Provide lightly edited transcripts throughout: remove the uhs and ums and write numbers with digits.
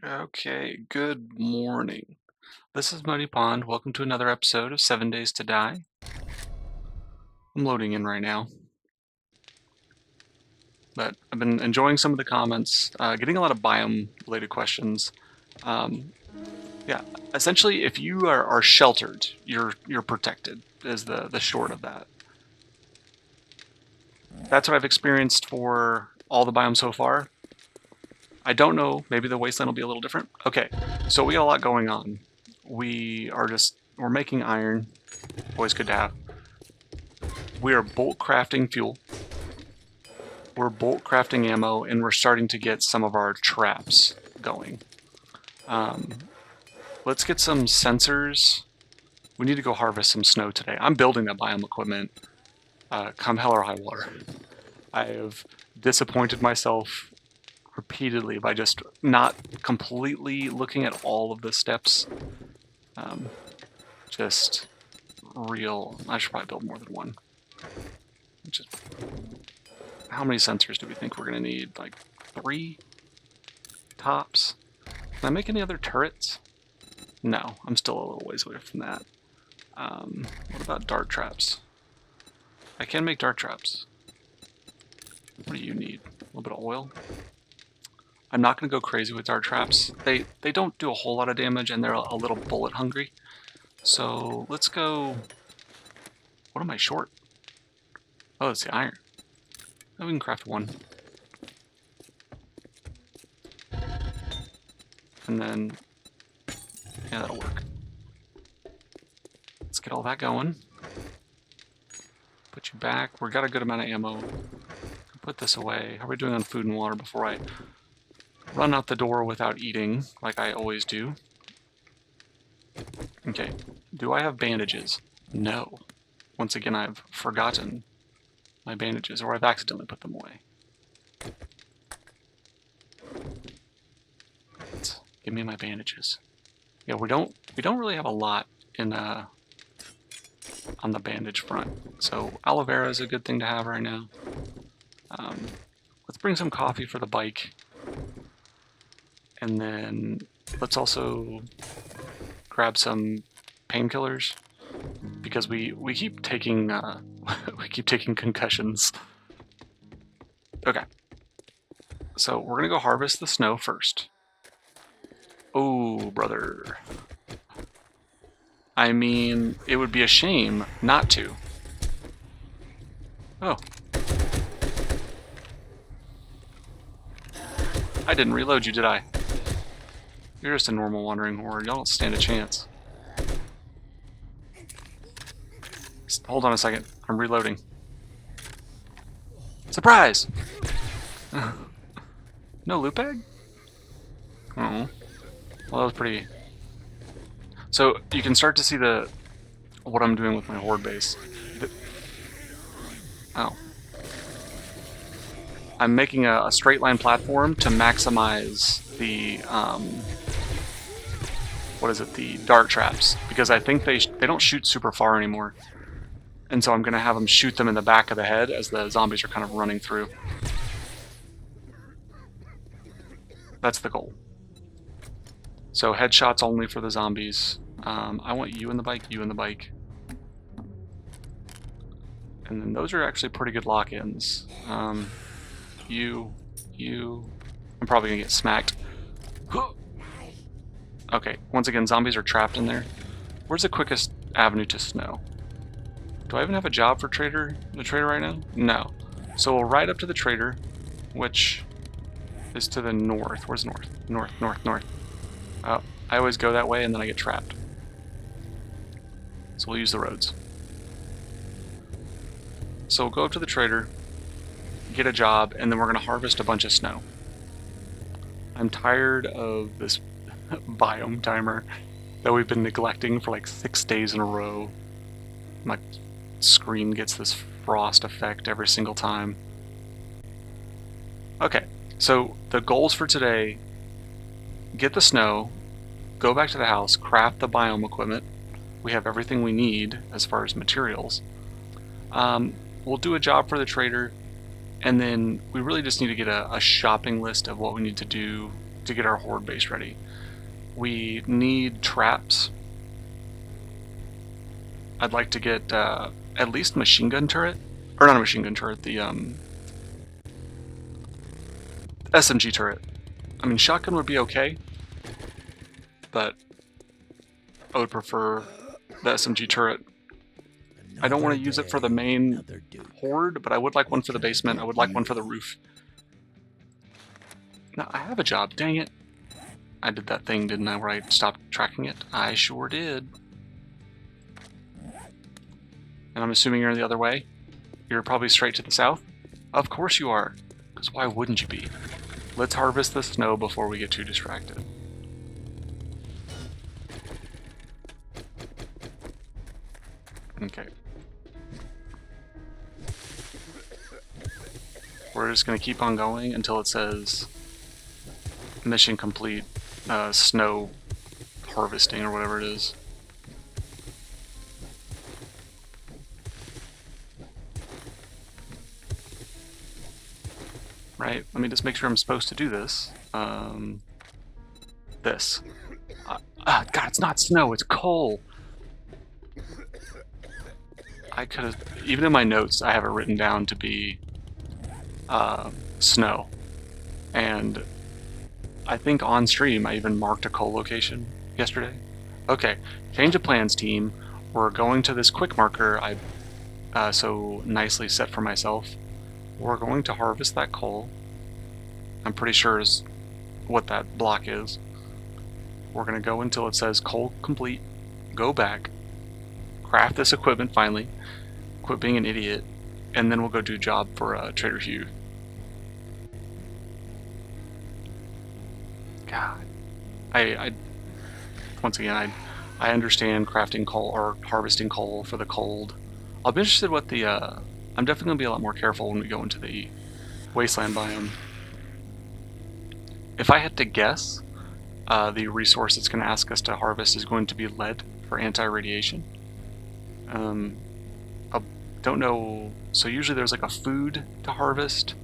Okay, good morning. This is Muddy Pond. Welcome to another episode of 7 Days to Die. I'm loading in right now, but I've been enjoying some of the comments, getting a lot of biome-related questions. Um, yeah, essentially, if you are sheltered, you're protected, is the short of that. That's what I've experienced for all the biomes so far. I don't know, maybe the wasteland will be a little different. Okay, so we got a lot going on. We're making iron, always good to have. We are bolt crafting fuel. We're bolt crafting ammo, and we're starting to get some of our traps going. Let's get some sensors. We need to go harvest some snow today. I'm building that biome equipment. Come hell or high water. I have disappointed myself repeatedly by just not completely looking at all of the steps. Just real. I should probably build more than one. Just how many sensors do we think we're going to need? Like 3 tops? Can I make any other turrets? No, I'm still a little ways away from that. What about dart traps? I can make dart traps. What do you need? A little bit of oil? I'm not going to go crazy with dart traps. They don't do a whole lot of damage, and they're a little bullet hungry. So let's go... What am I short? Oh, it's the iron. Oh, we can craft 1. And then... Yeah, that'll work. Let's get all that going. Put you back. We got a good amount of ammo. Put this away. How are we doing on food and water before I run out the door without eating, like I always do? Okay. Do I have bandages? No. Once again, I've forgotten my bandages, or I've accidentally put them away. Give me my bandages. Yeah, we don't really have a lot in on the bandage front. So aloe vera is a good thing to have right now. Let's bring some coffee for the bike. And then let's also grab some painkillers because we keep taking we keep taking concussions. Okay. So we're gonna go harvest the snow first. Oh, brother. I mean, it would be a shame not to. Oh. I didn't reload you, did I? You're just a normal wandering horde. Y'all don't stand a chance. Hold on a second. I'm reloading. Surprise! No loot bag? Oh. Well, that was pretty... So, you can start to see what I'm doing with my horde base. Oh. I'm making a straight line platform to maximize the, what is it, the dart traps, because I think they don't shoot super far anymore. And so I'm going to have them shoot them in the back of the head as the zombies are kind of running through. That's the goal. So headshots only for the zombies. I want you in the bike, you in the bike. And then those are actually pretty good lock-ins. You. I'm probably going to get smacked. Okay, once again, zombies are trapped in there. Where's the quickest avenue to snow? Do I even have a job for the trader right now? No. So we'll ride up to the trader, which is to the north. Where's north? North. Oh, I always go that way and then I get trapped. So we'll use the roads. So we'll go up to the trader, get a job, and then we're going to harvest a bunch of snow. I'm tired of this biome timer that we've been neglecting for like 6 days in a row. My screen gets this frost effect every single time. Okay, so the goals for today: get the snow, go back to the house, craft the biome equipment. We have everything we need as far as materials. We'll do a job for the trader, and then we really just need to get a shopping list of what we need to do to get our horde base ready. We need traps. I'd like to get at least machine gun turret, or not a machine gun turret, the SMG turret. I mean, shotgun would be okay, but I would prefer the SMG turret. I don't want to use it for the main horde, but I would like one for the basement. I would like one for the roof. No, I have a job, dang it. I did that thing, didn't I, where I stopped tracking it? I sure did. And I'm assuming you're the other way? You're probably straight to the south? Of course you are, because why wouldn't you be? Let's harvest the snow before we get too distracted. Okay. We're just going to keep on going until it says mission complete, snow harvesting or whatever it is. Right, let me just make sure I'm supposed to do this. This. God, it's not snow, it's coal! I could have, even in my notes, I have it written down to be snow. And I think on stream I even marked a coal location yesterday. Okay, change of plans, team. We're going to this quick marker I so nicely set for myself. We're going to harvest that coal. I'm pretty sure is what that block is. We're going to go until it says coal complete. Go back. Craft this equipment finally. Quit being an idiot. And then we'll go do a job for Trader Hugh. God. Once again, I understand crafting coal or harvesting coal for the cold. I'll be interested what the I'm definitely going to be a lot more careful when we go into the wasteland biome. If I had to guess, the resource it's going to ask us to harvest is going to be lead for anti-radiation. I don't know, so usually there's like a food to harvest,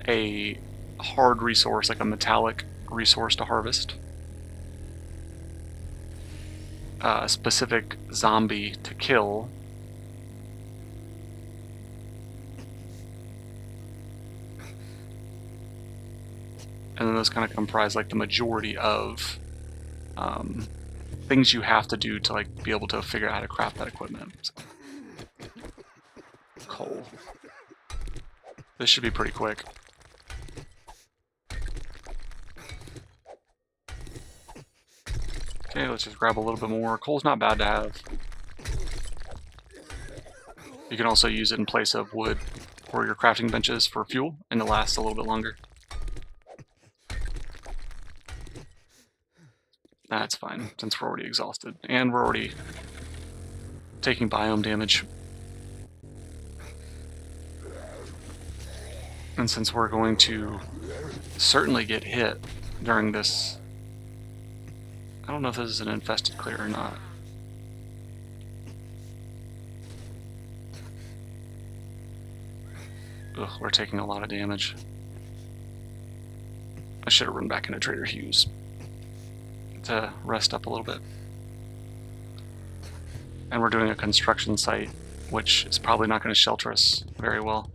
a hard resource, like a metallic resource to harvest, a specific zombie to kill, and then those kind of comprise like the majority of things you have to do to like be able to figure out how to craft that equipment. So. Coal. This should be pretty quick. Okay, let's just grab a little bit more. Coal's not bad to have. You can also use it in place of wood or your crafting benches for fuel, and it lasts a little bit longer. That's fine, since we're already exhausted. And we're already taking biome damage. And since we're going to certainly get hit during this... I don't know if this is an infested clear or not. Ugh, we're taking a lot of damage. I should have run back into Trader Hugh's to rest up a little bit. And we're doing a construction site, which is probably not going to shelter us very well.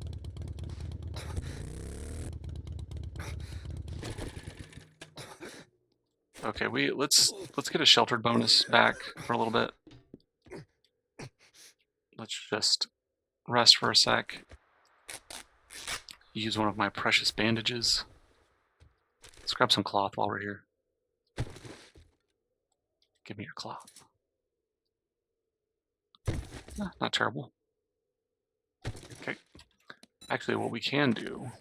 Okay, let's get a sheltered bonus back for a little bit. Let's just rest for a sec. Use one of my precious bandages. Let's grab some cloth while we're here. Give me your cloth. Not terrible. Okay. Actually, what we can do...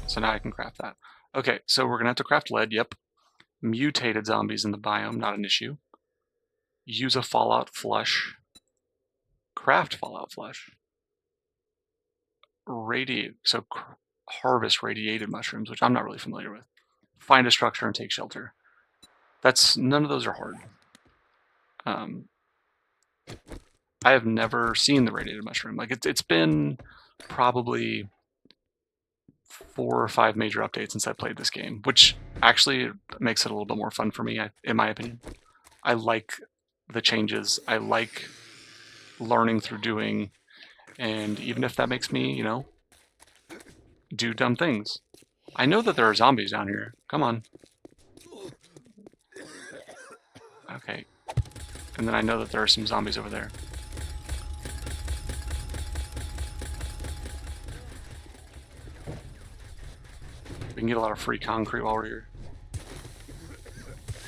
So now I can craft that. Okay, so we're going to have to craft lead, yep. Mutated zombies in the biome, not an issue. Use a fallout flush. Craft fallout flush. Harvest radiated mushrooms, which I'm not really familiar with. Find a structure and take shelter. None of those are hard. I have never seen the radiated mushroom. Like it's been probably 4 or 5 major updates since I played this game, which actually makes it a little bit more fun for me, in my opinion. I like the changes. I like learning through doing, and even if that makes me, you know, do dumb things. I know that there are zombies down here. Come on. Okay. And then I know that there are some zombies over there. We can get a lot of free concrete while we're here.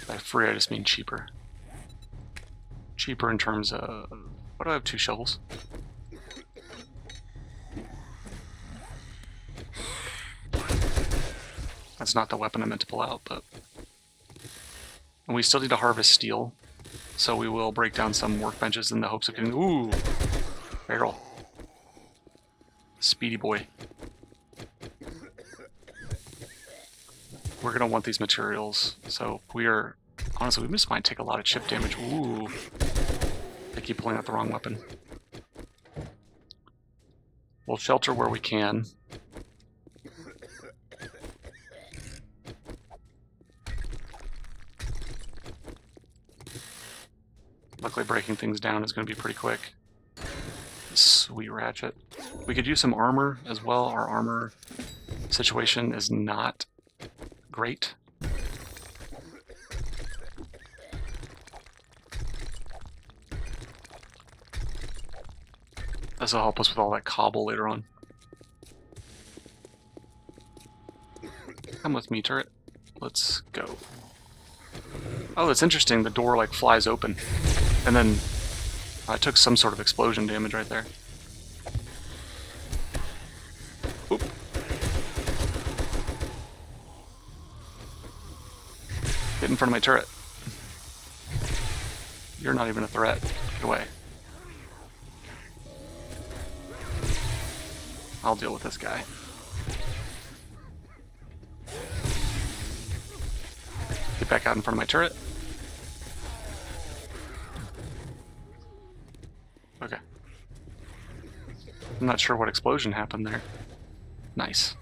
By free, I just mean cheaper. Cheaper in terms of... What do I have? 2 shovels? That's not the weapon I meant to pull out, but... And we still need to harvest steel, so we will break down some workbenches in the hopes of getting... Ooh! Barrel. Speedy boy. We're going to want these materials, so we are... Honestly, we just might take a lot of chip damage. Ooh! I keep pulling out the wrong weapon. We'll shelter where we can. Luckily, breaking things down is going to be pretty quick. Sweet ratchet. We could use some armor as well. Our armor situation is not great. This will help us with all that cobble later on. Come with me, turret. Let's go. Oh, it's interesting. The door like flies open. And then I took some sort of explosion damage right there. Oop. Get in front of my turret. You're not even a threat. Get away. I'll deal with this guy. Get back out in front of my turret. Okay. I'm not sure what explosion happened there. Nice.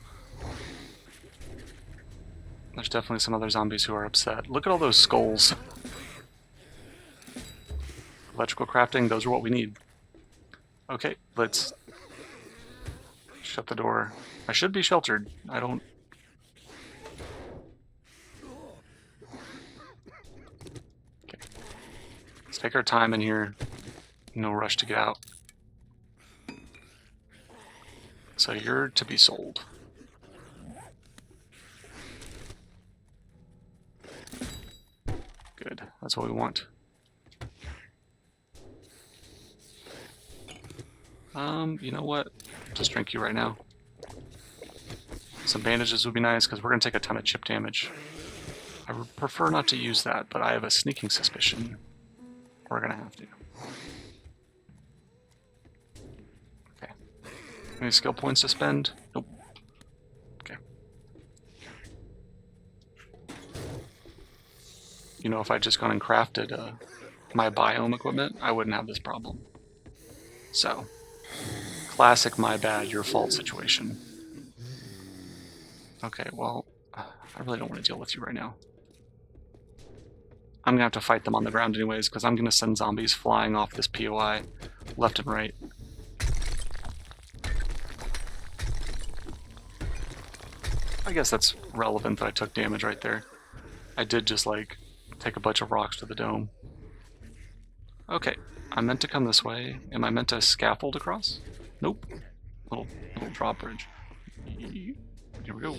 There's definitely some other zombies who are upset. Look at all those skulls. Electrical crafting, those are what we need. Okay, let's shut the door. I should be sheltered. I don't... Okay. Let's take our time in here. No rush to get out. So you're to be sold. Good. That's what we want. You know what? Just drink you right now. Some bandages would be nice, because we're going to take a ton of chip damage. I would prefer not to use that, but I have a sneaking suspicion we're going to have to. Okay. Any skill points to spend? Nope. Okay. You know, if I'd just gone and crafted my biome equipment, I wouldn't have this problem. So, classic my bad, your fault situation. Okay, well, I really don't want to deal with you right now. I'm gonna have to fight them on the ground anyways, because I'm gonna send zombies flying off this POI left and right. I guess that's relevant that I took damage right there. I did just, like, take a bunch of rocks to the dome. Okay, I meant to come this way. Am I meant to scaffold across? Nope. Little drawbridge. Here we go.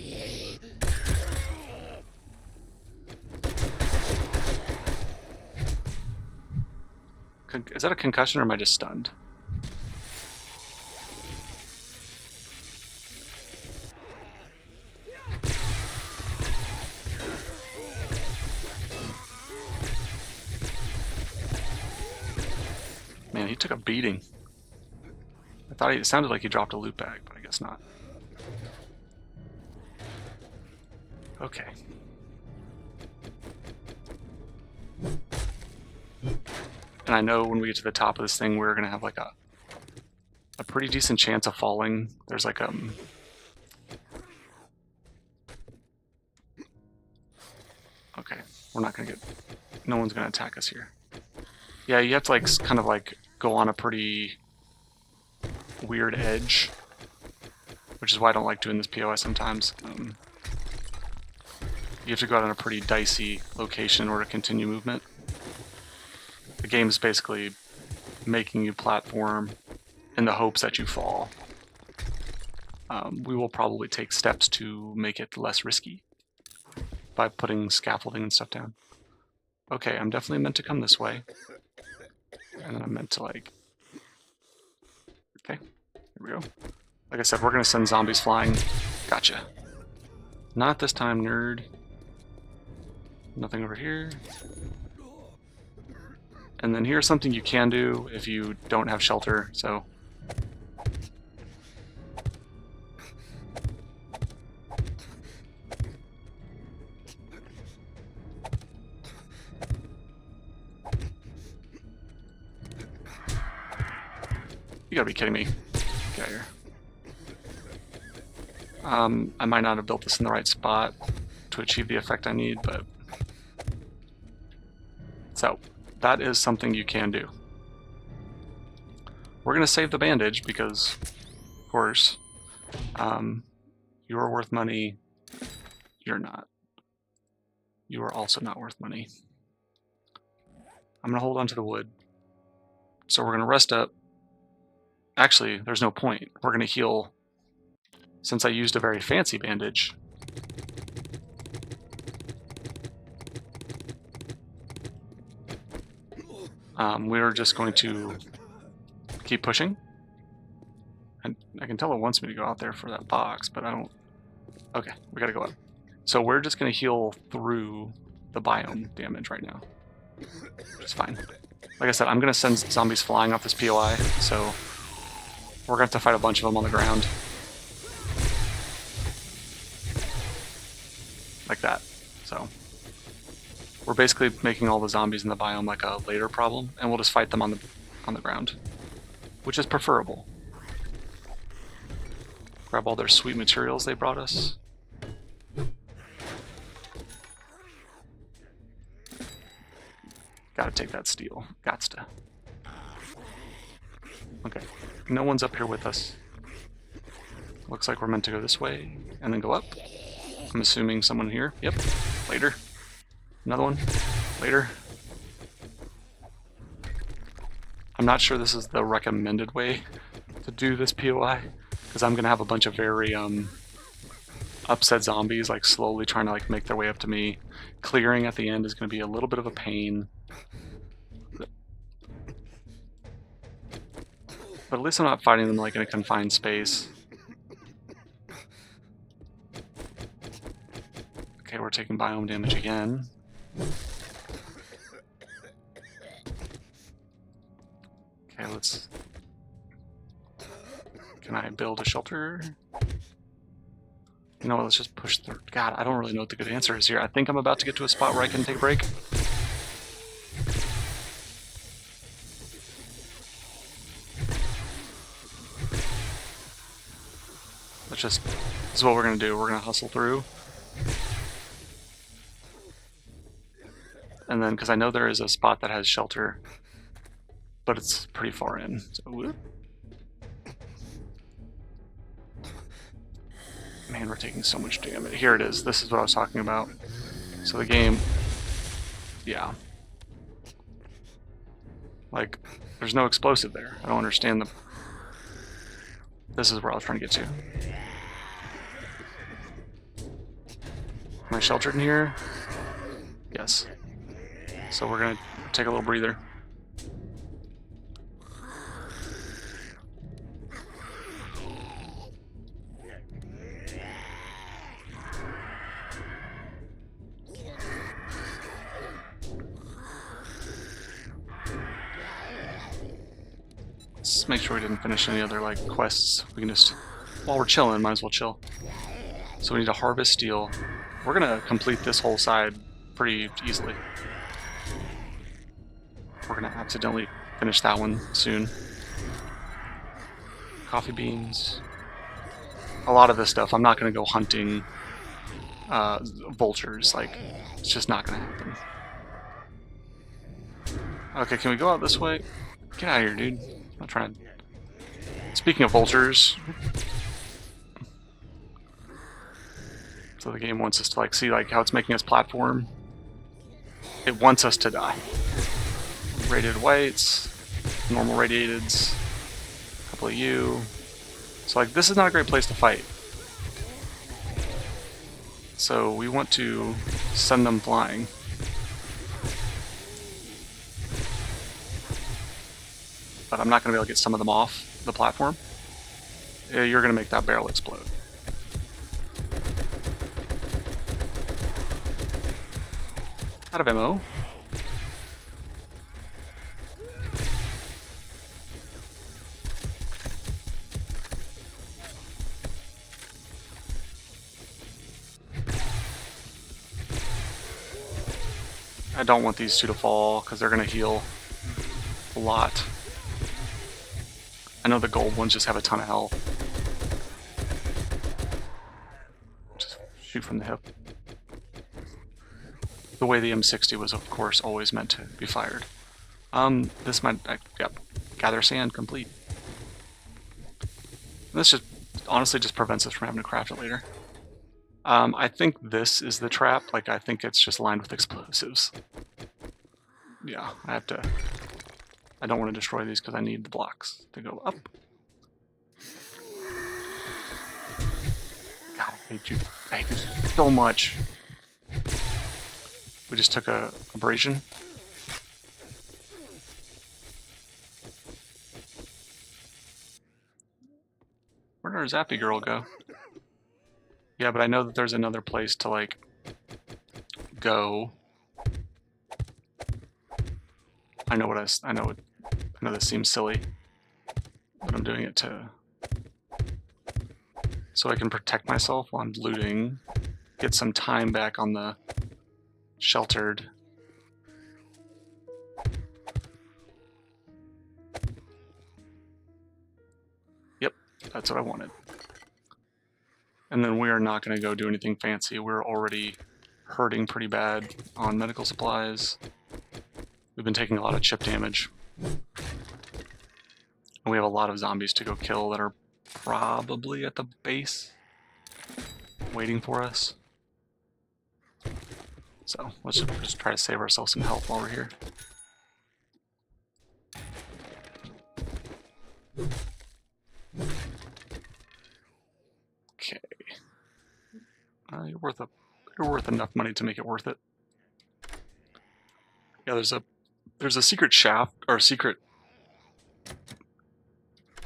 Is that a concussion or am I just stunned? Man, he took a beating. I thought it sounded like he dropped a loot bag, but I guess not. Okay. And I know when we get to the top of this thing, we're gonna have like a pretty decent chance of falling. There's like Okay, we're not gonna get... No one's gonna attack us here. Yeah, you have to like kind of like go on a pretty weird edge, which is why I don't like doing this POI sometimes. You have to go out on a pretty dicey location in order to continue movement. The game is basically making you platform in the hopes that you fall. We will probably take steps to make it less risky by putting scaffolding and stuff down. Okay, I'm definitely meant to come this way. And then I'm meant to like... Okay, here we go. Like I said, we're gonna send zombies flying. Gotcha. Not this time, nerd. Nothing over here. And then here's something you can do if you don't have shelter, so... You gotta be kidding me. Get out of here. I might not have built this in the right spot to achieve the effect I need, but... So, that is something you can do. We're gonna save the bandage because, of course, you are worth money. You're not. You are also not worth money. I'm gonna hold on to the wood. So we're gonna rest up. Actually, there's no point. We're gonna heal. Since I used a very fancy bandage, we're just going to keep pushing. And I can tell it wants me to go out there for that box, but I don't... Okay, we gotta go up. So we're just gonna heal through the biome damage right now. Which is fine. Like I said, I'm gonna send zombies flying off this POI, so we're gonna have to fight a bunch of them on the ground. Like that. So we're basically making all the zombies in the biome like a later problem, and we'll just fight them on the ground, which is preferable. Grab all their sweet materials they brought us. Gotta take that steel. Gots to. Okay. No one's up here with us. Looks like we're meant to go this way and then go up. I'm assuming someone here. Yep. Later. Another one. Later. I'm not sure this is the recommended way to do this POI, because I'm gonna have a bunch of very upset zombies like slowly trying to like make their way up to me. Clearing at the end is gonna be a little bit of a pain. But at least I'm not fighting them like in a confined space. Okay, we're taking biome damage again. Okay, let's... Can I build a shelter? You know what, let's just push through. God, I don't really know what the good answer is here. I think I'm about to get to a spot where I can take a break. Let's just... This is what we're going to do. We're going to hustle through. And then, because I know there is a spot that has shelter, but it's pretty far in. So, whoop. Man, we're taking so much damage. Here it is. This is what I was talking about. So the game, yeah. Like, there's no explosive there. I don't understand the... This is where I was trying to get to. Am I sheltered in here? Yes. So we're gonna take a little breather. Let's make sure we didn't finish any other like quests. We can just, while we're chilling, might as well chill. So we need to harvest steel. We're gonna complete this whole side pretty easily. We're gonna accidentally finish that one soon. Coffee beans. A lot of this stuff, I'm not gonna go hunting vultures. Like, it's just not gonna happen. Okay, can we go out this way? Get out of here, dude. I'm not trying to... Speaking of vultures... So the game wants us to, like, see, like, how it's making us platform. It wants us to die. Radiated whites, normal radiateds, a couple of you. So, like, this is not a great place to fight. So we want to send them flying. But I'm not going to be able to get some of them off the platform. You're going to make that barrel explode. Out of ammo. I don't want these two to fall because they're going to heal a lot. I know the gold ones just have a ton of health. Just shoot from the hip. The way the M60 was, of course, always meant to be fired. This might... yep. Gather sand, complete. This just honestly just prevents us from having to craft it later. I think this is the trap. Like, I think it's just lined with explosives. Yeah, I have to... I don't want to destroy these because I need the blocks to go up. God, I hate you. I hate you so much. We just took a abrasion. Where did our Zappy girl go? Yeah, but I know that there's another place to, like, go. I know this seems silly, but I'm doing it to... so I can protect myself while I'm looting, get some time back on the sheltered. Yep, that's what I wanted. And then we are not going to go do anything fancy. We're already hurting pretty bad on medical supplies. We've been taking a lot of chip damage. And we have a lot of zombies to go kill that are probably at the base waiting for us. So let's just try to save ourselves some health while we're here. Okay. You're worth enough money to make it worth it. Yeah, there's a secret shaft or secret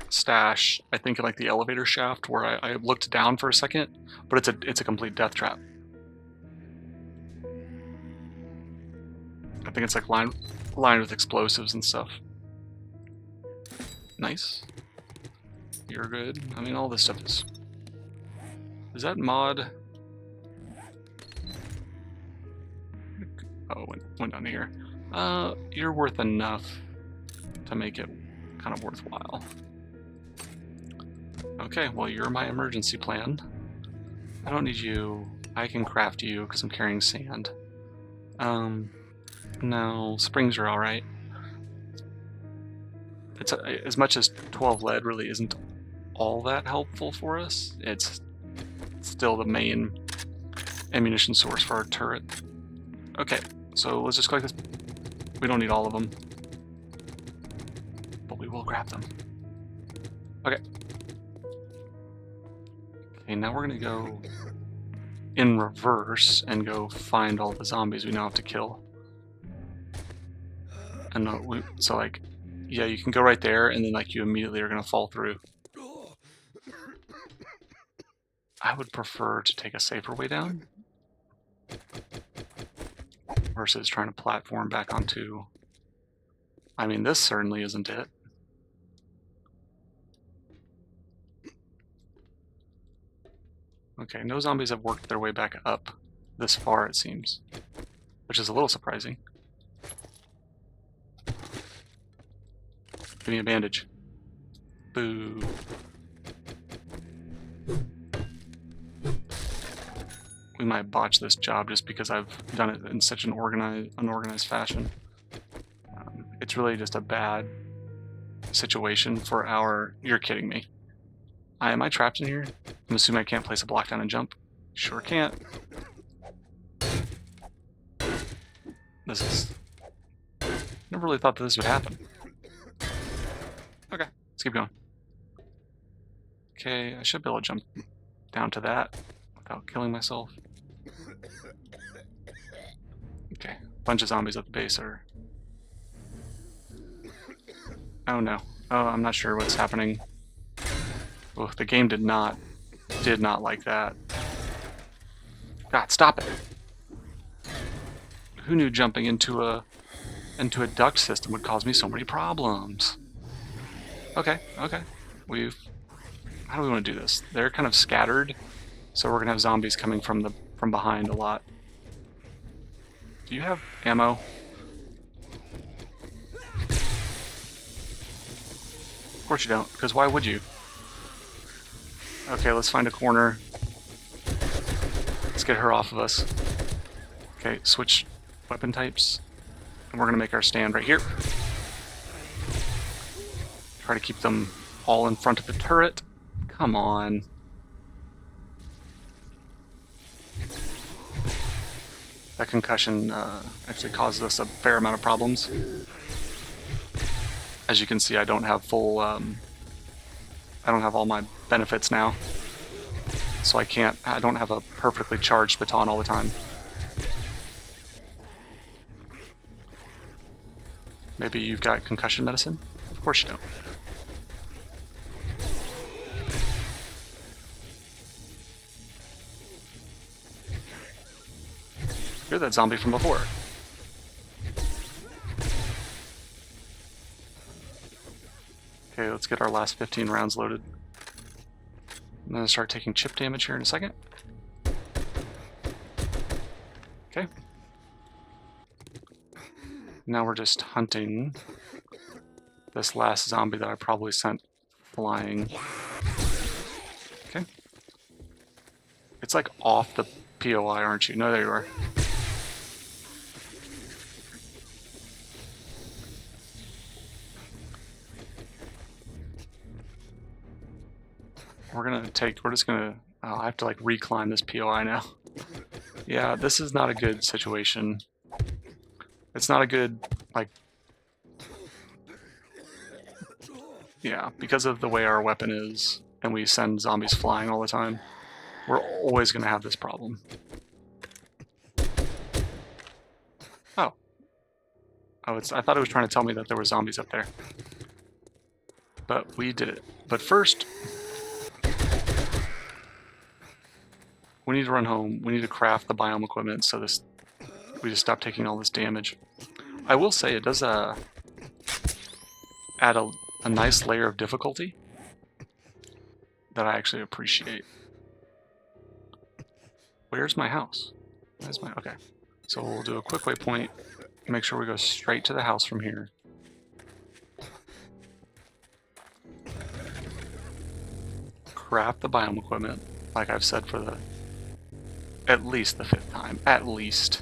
stash, I think, in like the elevator shaft where I looked down for a second, but it's a complete death trap. I think it's like lined with explosives and stuff. Nice. You're good. I mean, all this stuff is... Is that mod? Oh, went down here. You're worth enough to make it kind of worthwhile. Okay, well, you're my emergency plan. I don't need you. I can craft you because I'm carrying sand. No, springs are alright. It's as much as 12 lead really isn't all that helpful for us. It's still the main ammunition source for our turret. Okay, so let's just collect this. We don't need all of them, but we will grab them. Okay. Okay, now we're gonna go in reverse and go find all the zombies we now have to kill. And so like, yeah, you can go right there, and then like you immediately are gonna fall through. I would prefer to take a safer way down versus trying to platform back onto... I mean, this certainly isn't it. Okay, no zombies have worked their way back up this far, it seems, which is a little surprising. Give me a bandage. Boo. We might botch this job just because I've done it in such an unorganized fashion. It's really just a bad situation for our... You're kidding me. Am I trapped in here? I'm assuming I can't place a block down and jump. Sure can't. This is... Never really thought that this would happen. Okay, let's keep going. Okay, I should be able to jump down to that without killing myself. Okay, bunch of zombies at the base are... Oh no. Oh, I'm not sure what's happening. Oh, the game did not like that. God, stop it! Who knew jumping into a duct system would cause me so many problems? Okay, okay. How do we want to do this? They're kind of scattered, so we're gonna have zombies coming from behind a lot. Do you have ammo? Of course you don't, because why would you? Okay, let's find a corner. Let's get her off of us. Okay, switch weapon types. And we're gonna make our stand right here. Try to keep them all in front of the turret. Come on. That concussion actually causes us a fair amount of problems. As you can see, I don't have full... I don't have all my benefits now. So I don't have a perfectly charged baton all the time. Maybe you've got concussion medicine? Of course you don't. You're that zombie from before. Okay, let's get our last 15 rounds loaded. I'm gonna start taking chip damage here in a second. Okay. Now we're just hunting this last zombie that I probably sent flying. Okay. It's like off the POI, aren't you? No, there you are. We're just gonna, I have to like reclimb this POI now. Yeah, this is not a good situation. It's not a good, like, yeah, because of the way our weapon is, and we send zombies flying all the time, we're always gonna have this problem. Oh. Oh, I thought it was trying to tell me that there were zombies up there. But we did it. But first, we need to run home. We need to craft the biome equipment so we just stop taking all this damage. I will say it does add a nice layer of difficulty that I actually appreciate. Where's my house? Okay. So we'll do a quick waypoint. Make sure we go straight to the house from here. Craft the biome equipment, like I've said for at least the 5th time. At least.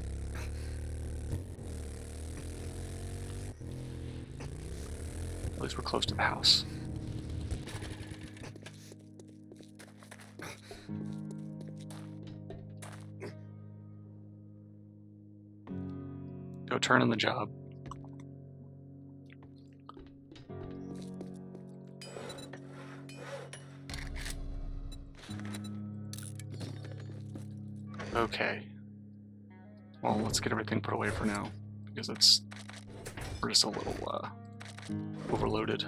At least we're close to the house. Go turn in the job. Okay. Well, let's get everything put away for now, because we're just a little overloaded.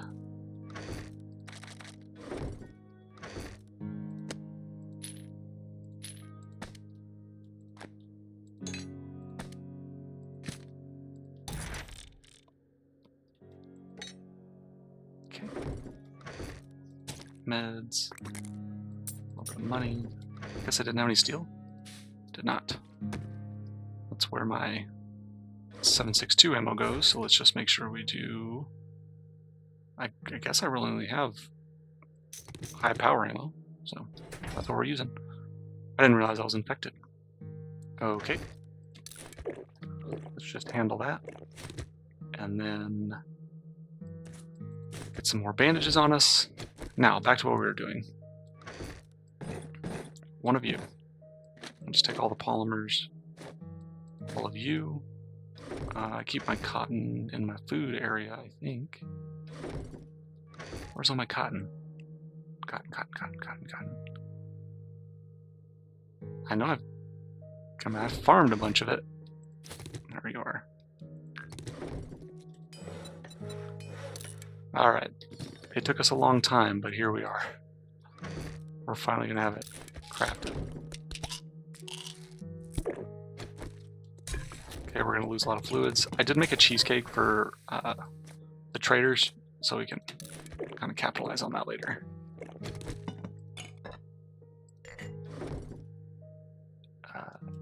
Okay. Meds. A little bit of money. Guess I didn't have any steel. Did not. That's where my 7.62 ammo goes, so let's just make sure we do... I guess I really only have high power ammo, so that's what we're using. I didn't realize I was infected. Okay. Let's just handle that. And then get some more bandages on us. Now, back to what we were doing. One of you. I'll just take all the polymers. All of you. I keep my cotton in my food area, I think. Where's all my cotton? Cotton. I know I've farmed a bunch of it. There you are. Alright. It took us a long time, but here we are. We're finally gonna have it crafted. Okay, we're gonna lose a lot of fluids. I did make a cheesecake for the traders, so we can kind of capitalize on that later.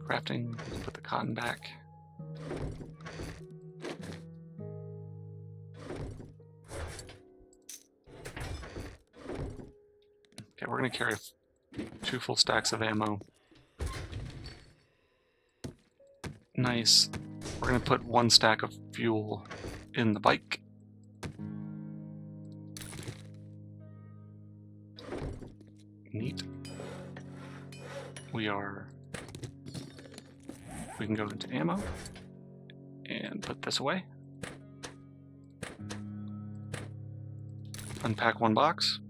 Crafting, put the cotton back. Okay, we're gonna carry 2 full stacks of ammo. Nice. We're gonna put 1 stack of fuel in the bike. Neat. We can go into ammo and put this away. Unpack 1 box.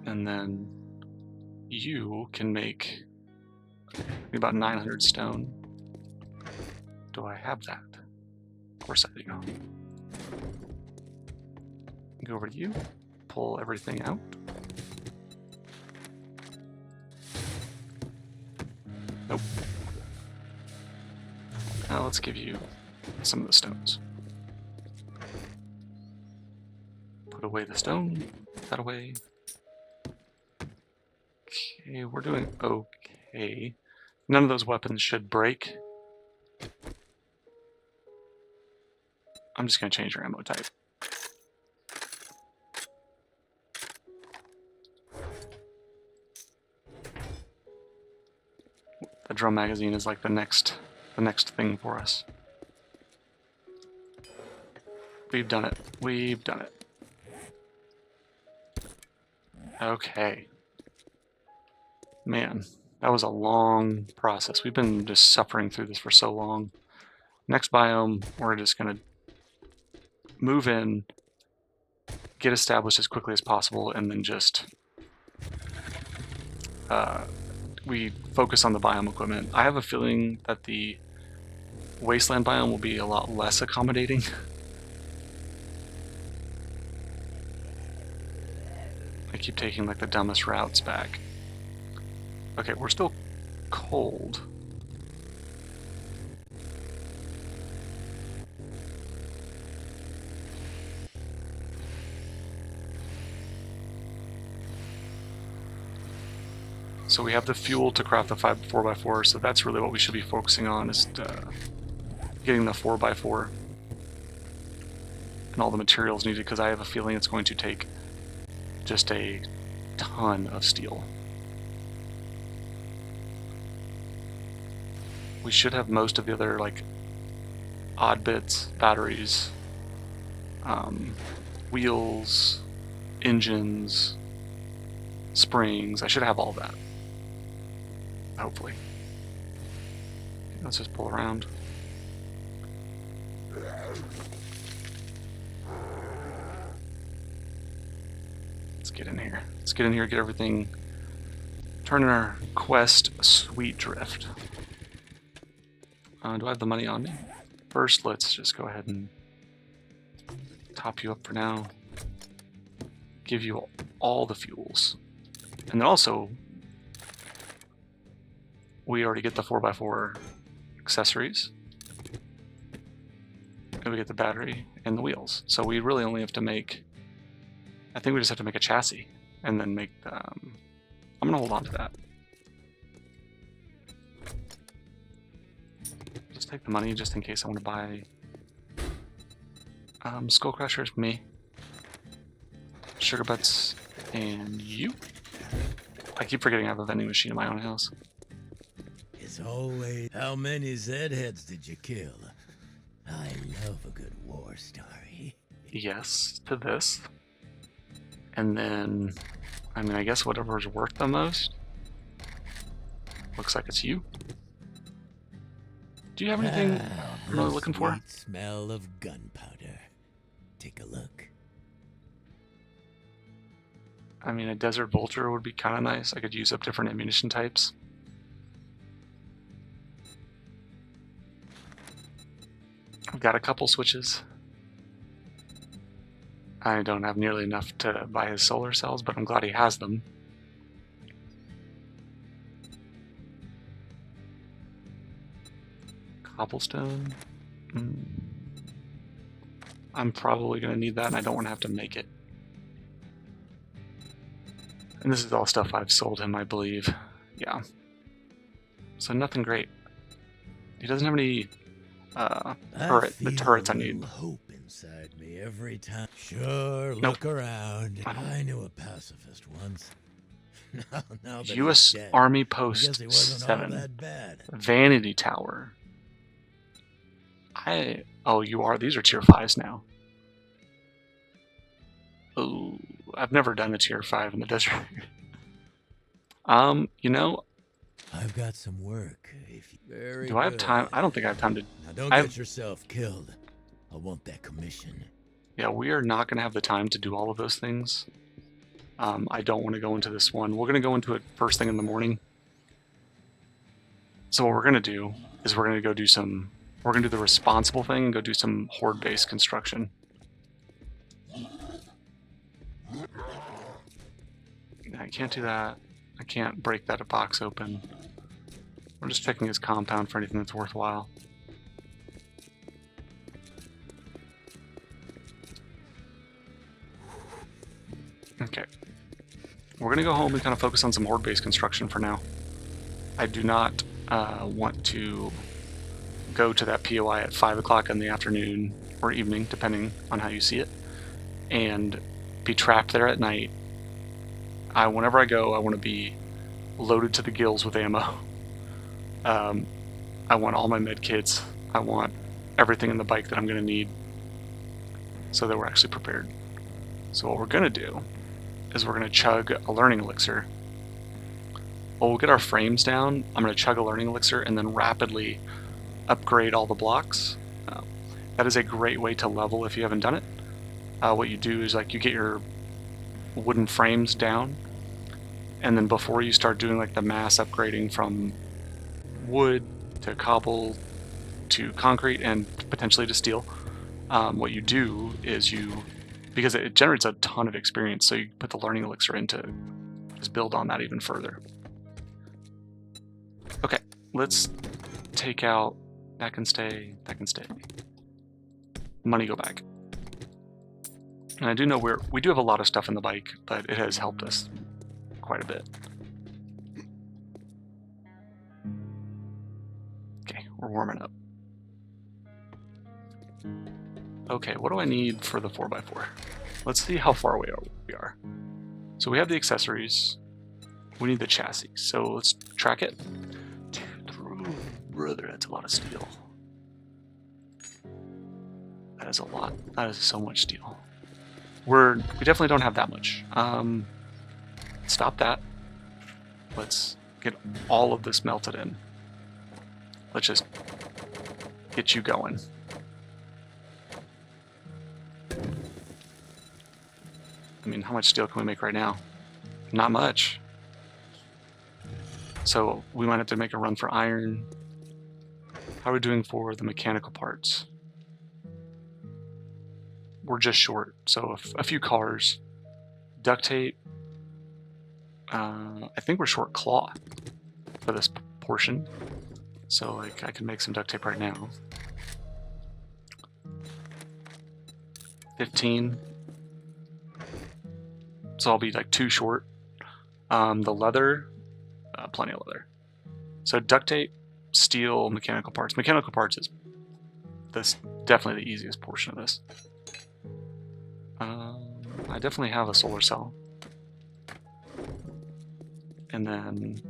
And then you can make about 900 stone. Do I have that? Of course I do. Go over to you, pull everything out. Nope. Now let's give you some of the stones. Put away the stone, that away. Okay, we're doing okay. None of those weapons should break. I'm just going to change your ammo type. The drum magazine is like the next thing for us. We've done it. We've done it. Okay. Man, that was a long process. We've been just suffering through this for so long. Next biome, we're just going to move in, get established as quickly as possible, and then just we focus on the biome equipment. I have a feeling that the wasteland biome will be a lot less accommodating. I keep taking like the dumbest routes back. Okay, we're still cold. So we have the fuel to craft the 4x4, so that's really what we should be focusing on, is getting the 4x4 and all the materials needed, because I have a feeling it's going to take just a ton of steel. We should have most of the other like odd bits, batteries, wheels, engines, springs. I should have all that. Hopefully. Let's just pull around. Let's get in here. Let's get in here, get everything. Turn in our quest, Sweet Drift. Do I have the money on me? First, let's just go ahead and top you up for now. Give you all the fuels. And then also, we already get the 4x4 accessories. And we get the battery and the wheels. So we really only have to make, I think we just have to make a chassis and then make the, I'm gonna hold on to that. Just take the money just in case I want to buy Skull Crushers, me. Sugar Butts, And you. I keep forgetting I have a vending machine in my own house. It's always... How many Zedheads did you kill? I love a good war story. Yes, to this. And then, I mean, I guess whatever's worth the most. Looks like it's you. Do you have anything I'm really looking for? Sweet smell of gunpowder. Take a look. I mean, a desert vulture would be kind of nice. I could use up different ammunition types. I've got a couple switches. I don't have nearly enough to buy his solar cells, but I'm glad he has them. Cobblestone. I'm probably going to need that, and I don't want to have to make it. And this is all stuff I've sold him, I believe. Yeah. So nothing great. He doesn't have any the turrets I need. Hope inside me every time. Sure, look around. I knew a pacifist once. now that U.S. dead, Army Post he wasn't 7. all that bad. Vanity Tower. Oh, you are. These are tier 5s now. Oh, I've never done a tier 5 in the desert. You know, I've got some work. do I have time? I don't think I have time to. Now don't get yourself killed. I want that commission. Yeah, we are not going to have the time to do all of those things. I don't want to go into this one. We're going to go into it first thing in the morning. So what we're going to do is we're going to go do some. We're going to do the responsible thing and go do some horde-based construction. I can't do that. I can't break that box open. We're just checking his compound for anything that's worthwhile. Okay. We're going to go home and kind of focus on some horde-based construction for now. I do not want to go to that POI at 5 o'clock in the afternoon or evening, depending on how you see it, and be trapped there at night. Whenever I go, I want to be loaded to the gills with ammo. I want all my med kits. I want everything in the bike that I'm going to need so that we're actually prepared. So what we're going to do is we're going to chug a learning elixir. Well, we'll get our frames down. I'm going to chug a learning elixir and then rapidly upgrade all the blocks. That is a great way to level if you haven't done it. What you do is like you get your wooden frames down, and then before you start doing like the mass upgrading from wood to cobble to concrete and potentially to steel, what you do is because it generates a ton of experience, so you put the learning elixir in to just build on that even further. Okay, let's take out that can stay, that can stay. Money go back. And I do know we do have a lot of stuff in the bike, but it has helped us quite a bit. Okay, we're warming up. Okay, what do I need for the 4x4? Let's see how far away we are. So we have the accessories. We need the chassis. So let's track it. Dude, brother, that's a lot of steel. That is a lot. That is so much steel. We definitely don't have that much. Stop that. Let's get all of this melted in. Let's just get you going. I mean, how much steel can we make right now? Not much. So we might have to make a run for iron. How are we doing for the mechanical parts? We're just short, so a few cars. Duct tape. I think we're short cloth for this portion. So like I can make some duct tape right now. 15. So I'll be like 2 short. The leather, plenty of leather. So duct tape, steel, mechanical parts. Mechanical parts is definitely the easiest portion of this. I definitely have a solar cell. And then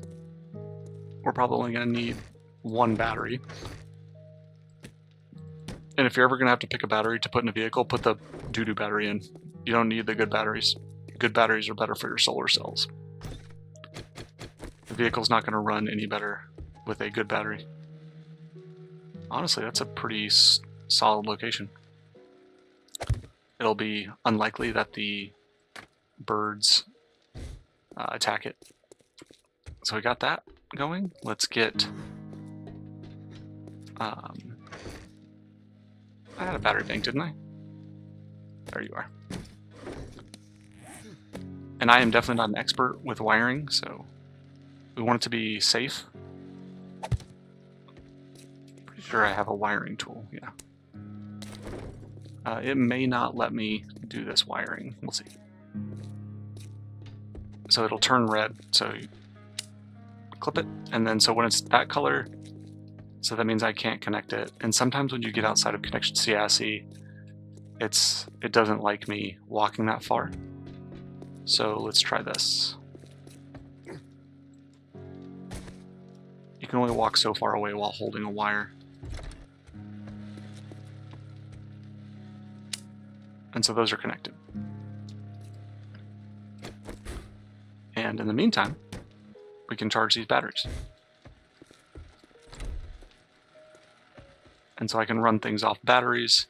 we're probably only going to need one battery. And if you're ever going to have to pick a battery to put in a vehicle, put the doo-doo battery in. You don't need the good batteries. Good batteries are better for your solar cells. The vehicle's not going to run any better with a good battery. Honestly, that's a pretty solid location. It'll be unlikely that the birds attack it. So we got that going. Let's get... I had a battery bank, didn't I? There you are. And I am definitely not an expert with wiring, so we want it to be safe. Pretty sure I have a wiring tool, yeah. It may not let me do this wiring. We'll see. So it'll turn red, so you clip it, and then so when it's that color, so that means I can't connect it. And sometimes when you get outside of connection CASE, it doesn't like me walking that far. So let's try this. You can only walk so far away while holding a wire. And so those are connected. And in the meantime, we can charge these batteries. And so I can run things off batteries.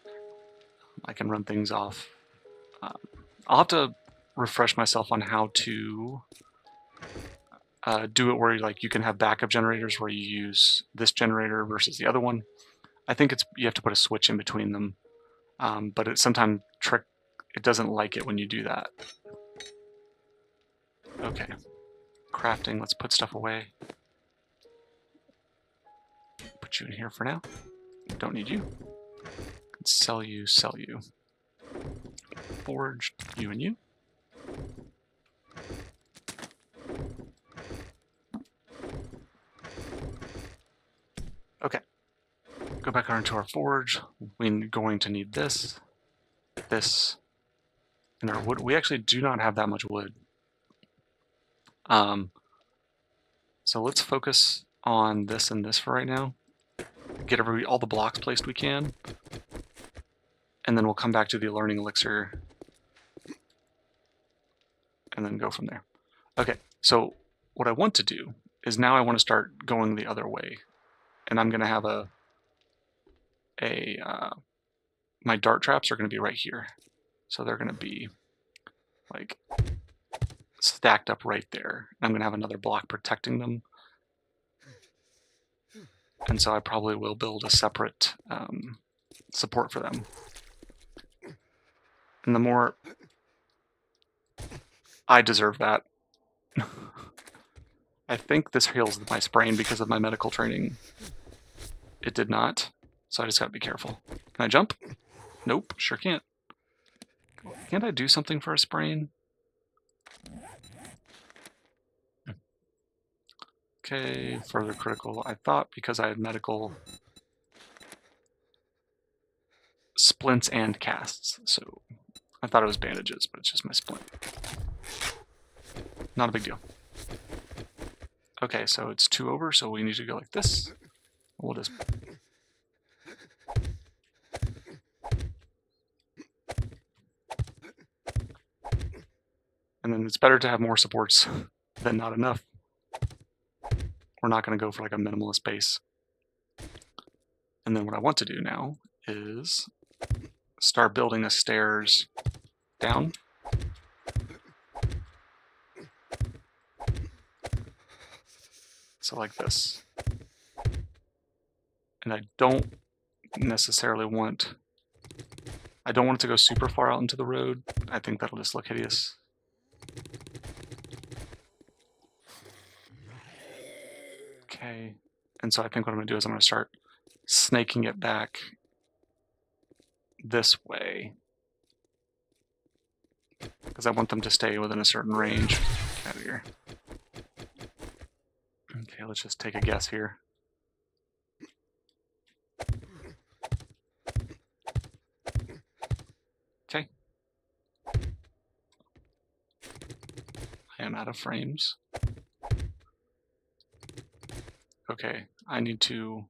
I can run things off. I'll have to refresh myself on how to do it where you can have backup generators where you use this generator versus the other one. I think you have to put a switch in between them, but it sometimes it doesn't like it when you do that. Okay, crafting. Let's put stuff away. Put you in here for now. Don't need you. Sell you, sell you. Forge, you and you. Okay. Go back onto our forge. We're going to need this, this, and our wood. We actually do not have that much wood. So let's focus on this and this for right now. Get all the blocks placed we can. And then we'll come back to the learning elixir and then go from there. Okay, so what I want to do is now I want to start going the other way. And I'm going to have my dart traps are going to be right here. So they're going to be like stacked up right there. I'm going to have another block protecting them. And so I probably will build a separate support for them. And the more... I deserve that. I think this heals my sprain because of my medical training. It did not, so I just gotta be careful. Can I jump? Nope, sure can't. Can't I do something for a sprain? Okay, further critical. I thought because I had medical splints and casts, so I thought it was bandages, but it's just my splint. Not a big deal. Okay, so it's 2 over, so we need to go like this. We'll just... And then it's better to have more supports than not enough. We're not going to go for like a minimalist base. And then what I want to do now is start building the stairs down. So like this. And I don't necessarily want... I don't want it to go super far out into the road. I think that'll just look hideous. Okay. And so I think what I'm going to do is I'm going to start snaking it back this way. Because I want them to stay within a certain range. Get out of here. Okay, let's just take a guess here. Okay. I am out of frames. Okay, I need to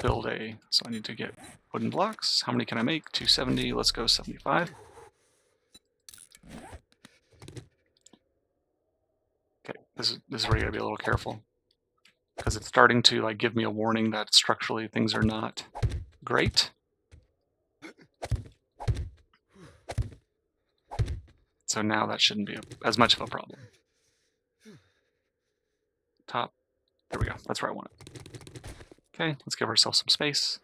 build so I need to get wooden blocks. How many can I make? 270, let's go 75. Okay, this is where you gotta be a little careful, because it's starting to like give me a warning that structurally things are not great. So now that shouldn't be as much of a problem. Top, there we go, that's where I want it. Okay, let's give ourselves some space.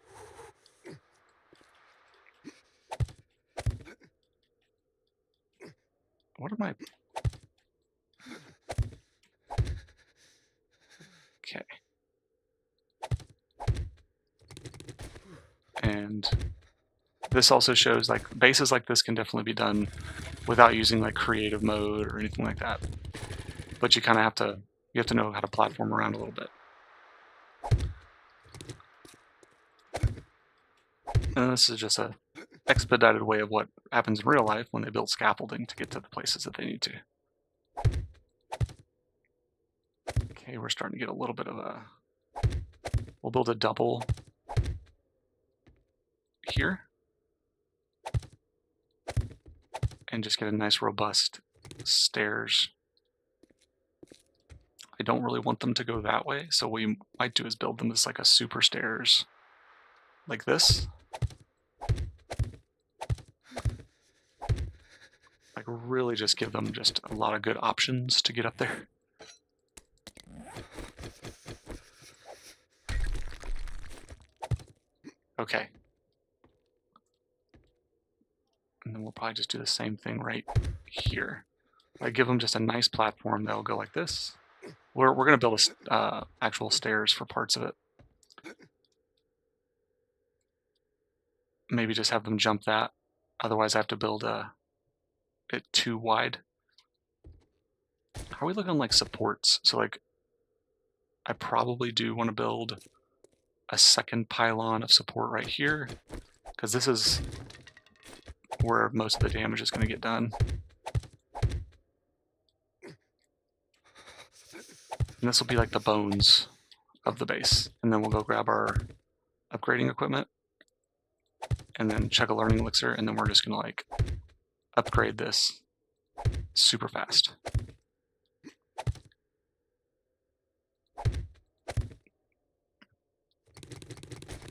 What am I? Okay. And this also shows like bases like this can definitely be done without using like creative mode or anything like that. But you kind of have to know how to platform around a little bit. And this is just a expedited way of what happens in real life when they build scaffolding to get to the places that they need to. Okay, we're starting to get a little bit of a... We'll build a double here. And just get a nice robust stairs. I don't really want them to go that way, so what we might do is build them as like a super stairs, like this. Like really just give them just a lot of good options to get up there. Okay. And then we'll probably just do the same thing right here. I give them just a nice platform that'll go like this. We're going to build actual stairs for parts of it. Maybe just have them jump that. Otherwise I have to build it too wide. How are we looking like supports? So like, I probably do want to build a second pylon of support right here, because this is where most of the damage is going to get done. And this will be like the bones of the base. And then we'll go grab our upgrading equipment and then chug a learning elixir, and then we're just going to like upgrade this super fast.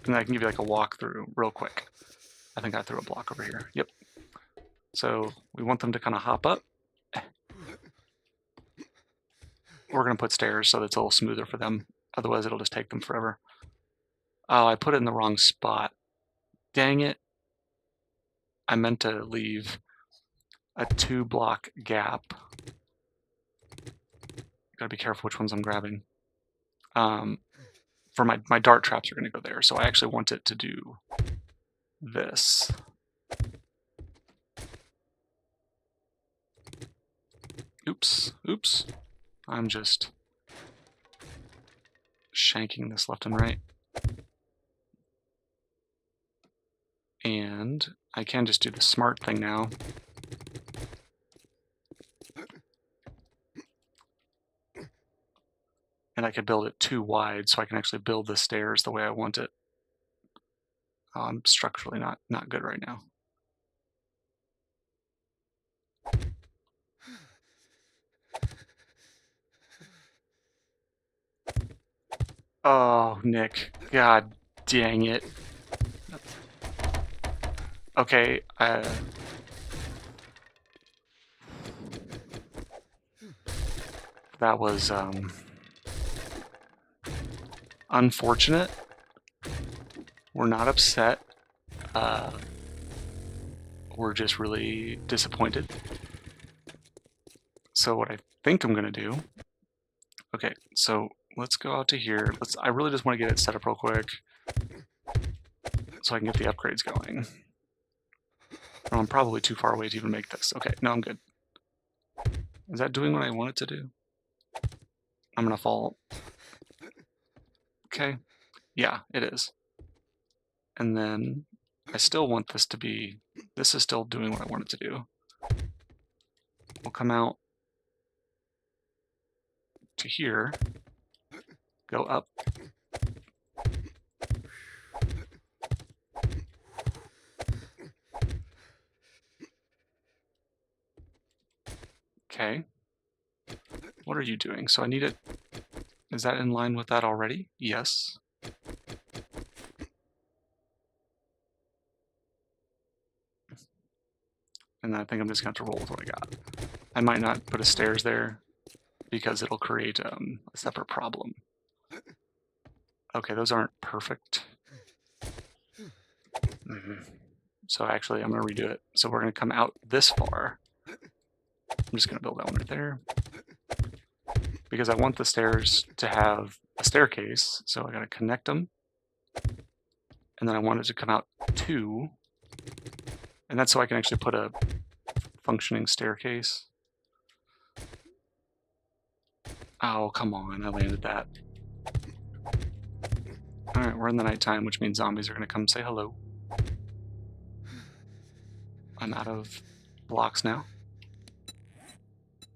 And I can give you like a walkthrough real quick. I think I threw a block over here. Yep. So we want them to kind of hop up. We're going to put stairs so that it's a little smoother for them. Otherwise, it'll just take them forever. Oh, I put it in the wrong spot. Dang it. I meant to leave a 2-block gap. Gotta be careful which ones I'm grabbing. For my dart traps are going to go there, so I actually want it to do this. Oops. I'm just shanking this left and right. And I can just do the smart thing now. And I could build it too wide so I can actually build the stairs the way I want it. I'm structurally not good right now. Oh, Nick. God dang it. Okay, that was unfortunate. We're not upset. We're just really disappointed. So what I think I'm gonna do, okay, so let's go out to here. I really just want to get it set up real quick so I can get the upgrades going. Oh, I'm probably too far away to even make this. Okay, no, I'm good. Is that doing what I want it to do? I'm gonna fall. Okay, yeah, it is. And then I still want this to be, this is still doing what I want it to do. We'll come out to here. Go up. Okay. What are you doing? So I need it. Is that in line with that already? Yes. And I think I'm just going to have to roll with what I got. I might not put a stairs there because it'll create a separate problem. Okay, those aren't perfect. So actually, I'm going to redo it. So we're going to come out this far. I'm just going to build that one right there. Because I want the stairs to have a staircase, so I got to connect them. And then I want it to come out 2. And that's so I can actually put a functioning staircase. Oh, come on, I landed that. Alright, we're in the nighttime, which means zombies are going to come say hello. I'm out of blocks now.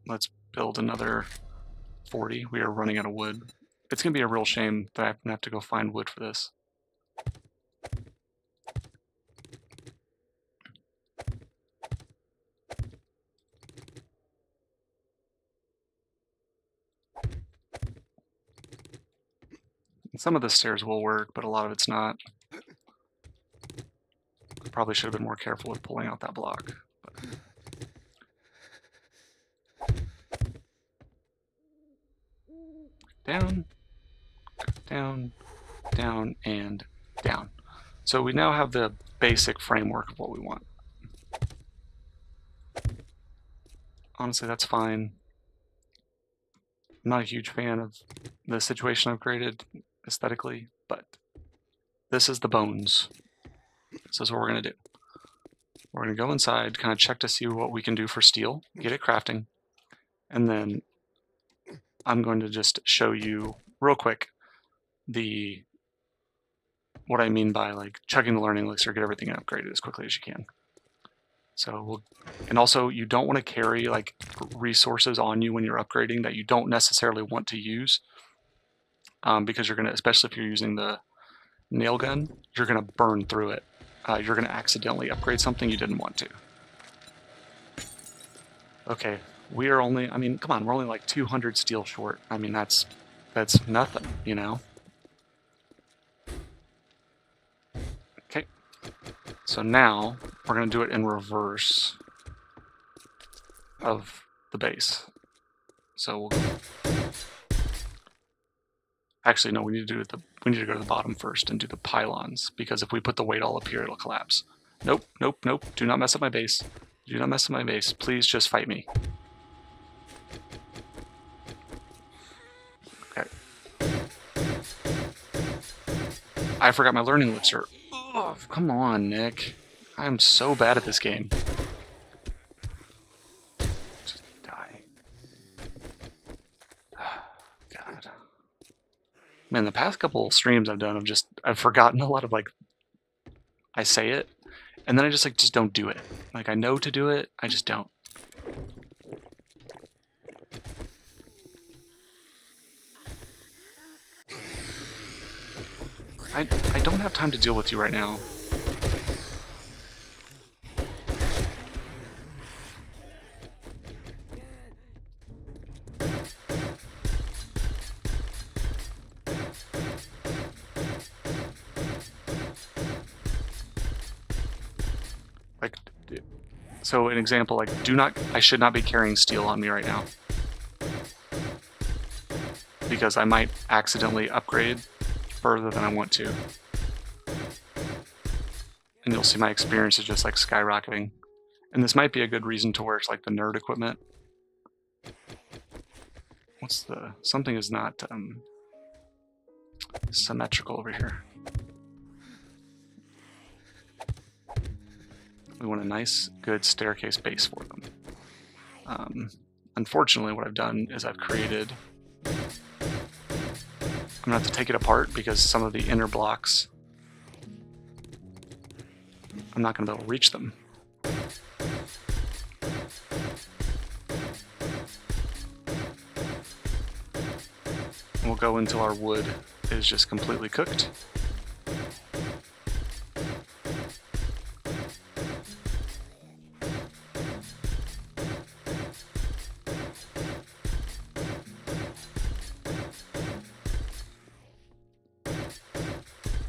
Let's build another 40. We are running out of wood. It's going to be a real shame that I'm going to have to go find wood for this. Some of the stairs will work, but a lot of it's not. Probably should have been more careful with pulling out that block. But... down, down, down, and down. So we now have the basic framework of what we want. Honestly, that's fine. I'm not a huge fan of the situation I've created aesthetically, but this is the bones. This is what we're going to do. We're going to go inside, kind of check to see what we can do for steel, get it crafting, and then I'm going to just show you real quick what I mean by like chugging the learning elixir, get everything upgraded as quickly as you can. So and also you don't want to carry like resources on you when you're upgrading that you don't necessarily want to use, because you're going to, especially if you're using the nail gun, you're going to burn through it. You're going to accidentally upgrade something you didn't want to. Okay, we are only, I mean, come on, we're only like 200 steel short. I mean, that's nothing, you know? Okay, so now we're going to do it in reverse of the base. So we'll actually, no, we need to do we need to go to the bottom first and do the pylons, because if we put the weight all up here, it'll collapse. Nope, nope, nope. Do not mess up my base. Do not mess up my base. Please just fight me. Okay. I forgot my learning elixir. Oh, come on, Nick. I am so bad at this game. Just die. God. Man, the past couple streams I've done, I've forgotten a lot of, like, I say it, and then I just don't do it. Like, I know to do it, I just don't. I don't have time to deal with you right now. Like, so an example, like, I should not be carrying steel on me right now. Because I might accidentally upgrade further than I want to. And you'll see my experience is just like skyrocketing. And this might be a good reason to where it's like the nerd equipment. Something is not symmetrical over here. We want a nice, good staircase base for them. Unfortunately, what I've done is I've created... I'm going to have to take it apart because some of the inner blocks, I'm not going to be able to reach them. we'll go until our wood is just completely cooked.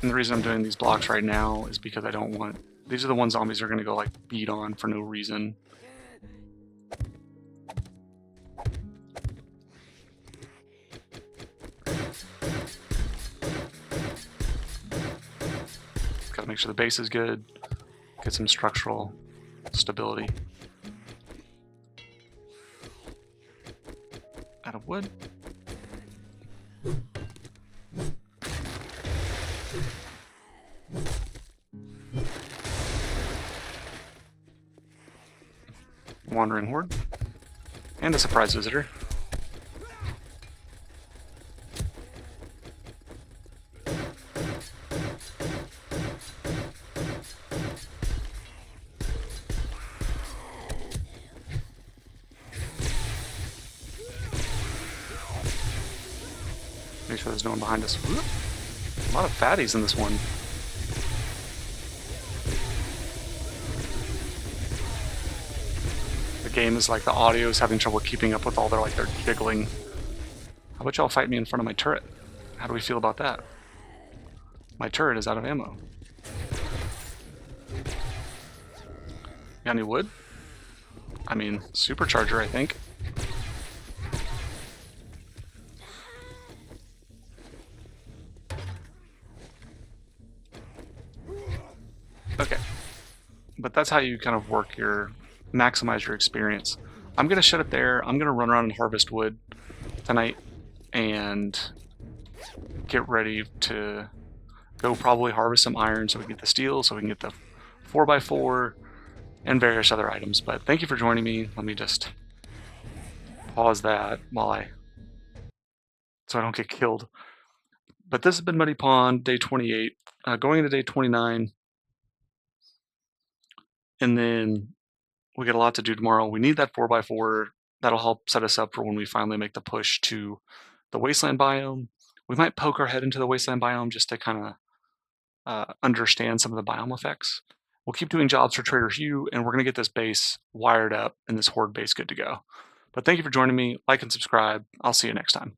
And the reason I'm doing these blocks right now is because I don't want... These are the ones zombies are going to go like beat on for no reason. Gotta make sure the base is good. Get some structural stability. Out of wood. Wandering horde. And a surprise visitor. Make sure there's no one behind us. Whoop. A lot of fatties in this one. The game is like the audio is having trouble keeping up with all their giggling. How about y'all fight me in front of my turret? How do we feel about that? My turret is out of ammo. Got any wood? I mean, supercharger, I think. Okay. But that's how you kind of work maximize your experience. I'm going to shut it there. I'm going to run around and harvest wood tonight and get ready to go probably harvest some iron so we can get the steel, so we can get the 4x4 and various other items. But thank you for joining me. Let me just pause that so I don't get killed. But this has been Muddy Pond, day 28, going into day 29. And then we got a lot to do tomorrow. We need that 4x4. That'll help set us up for when we finally make the push to the wasteland biome. We might poke our head into the wasteland biome just to kind of understand some of the biome effects. We'll keep doing jobs for Trader Hugh, and we're going to get this base wired up and this horde base good to go. But thank you for joining me. Like and subscribe. I'll see you next time.